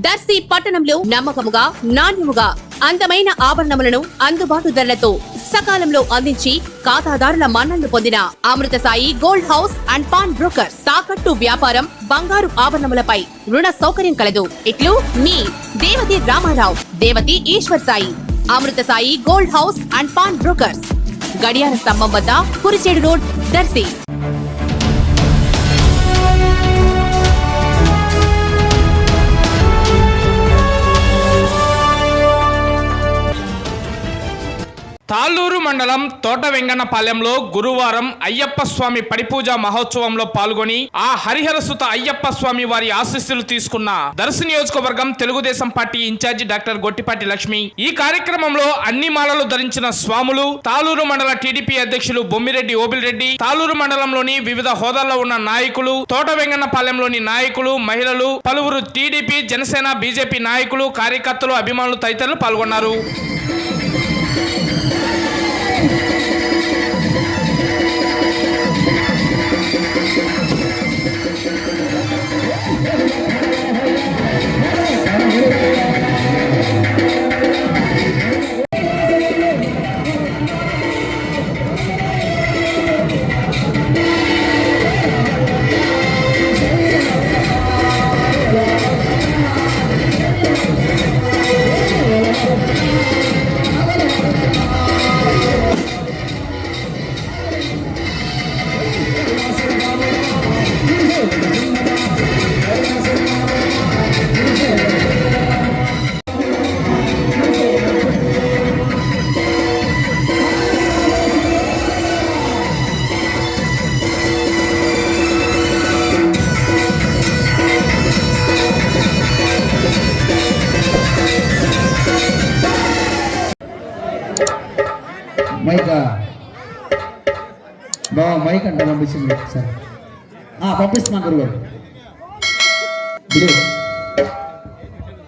దర్శి పట్టణంలో నమ్మకముగా నాణ్యముగా అందమైన ఆభరణములను అందుబాటు ధరలతో సకాలంలో అందించి ఖాతాదారుల మన్ననలు పొందిన Amrutha Sai gold house and pawn broker. తాకట్టు వ్యాపారం, బంగారు ఆభరణములపై రుణ సౌకర్యం కలదు. ఇట్లు మీ Devathi Ramarao, Devathi Eswar Sai. Amrutha Sai gold house and pawn brokers, గడియార స్తంభం వద్ద, కురిచేడు రోడ్, దర్శి. తాళ్ళూరు మండలం తోట వెంగన్నపాలెంలో గురువారం అయ్యప్ప స్వామి పడిపూజ మహోత్సవంలో పాల్గొని ఆ హరిహర సుత అయ్యప్ప స్వామి వారి ఆశీస్సులు తీసుకున్న దర్శి నియోజకవర్గం Telugu Desam party in charge doctor Gottipati Lakshmi. ఈ కార్యక్రమంలో అన్ని మాలలు ధరించిన స్వాములు, తాళ్ళూరు మండల టీడీపీ అధ్యక్షులు బొమ్మిరెడ్డి ఓబిల్రెడ్డి, తాళ్ళూరు మండలంలోని వివిధ హోదాల్లో ఉన్న నాయకులు, తోట వెంగన్నపాలెంలోని నాయకులు, మహిళలు, పలువురు టీడీపీ, జనసేన, బీజేపీ నాయకులు, కార్యకర్తలు, అభిమానులు తదితరులు పాల్గొన్నారు. మైక్ అంటే పంపించింది సార్, పంపిస్తున్నాను గురుగారు.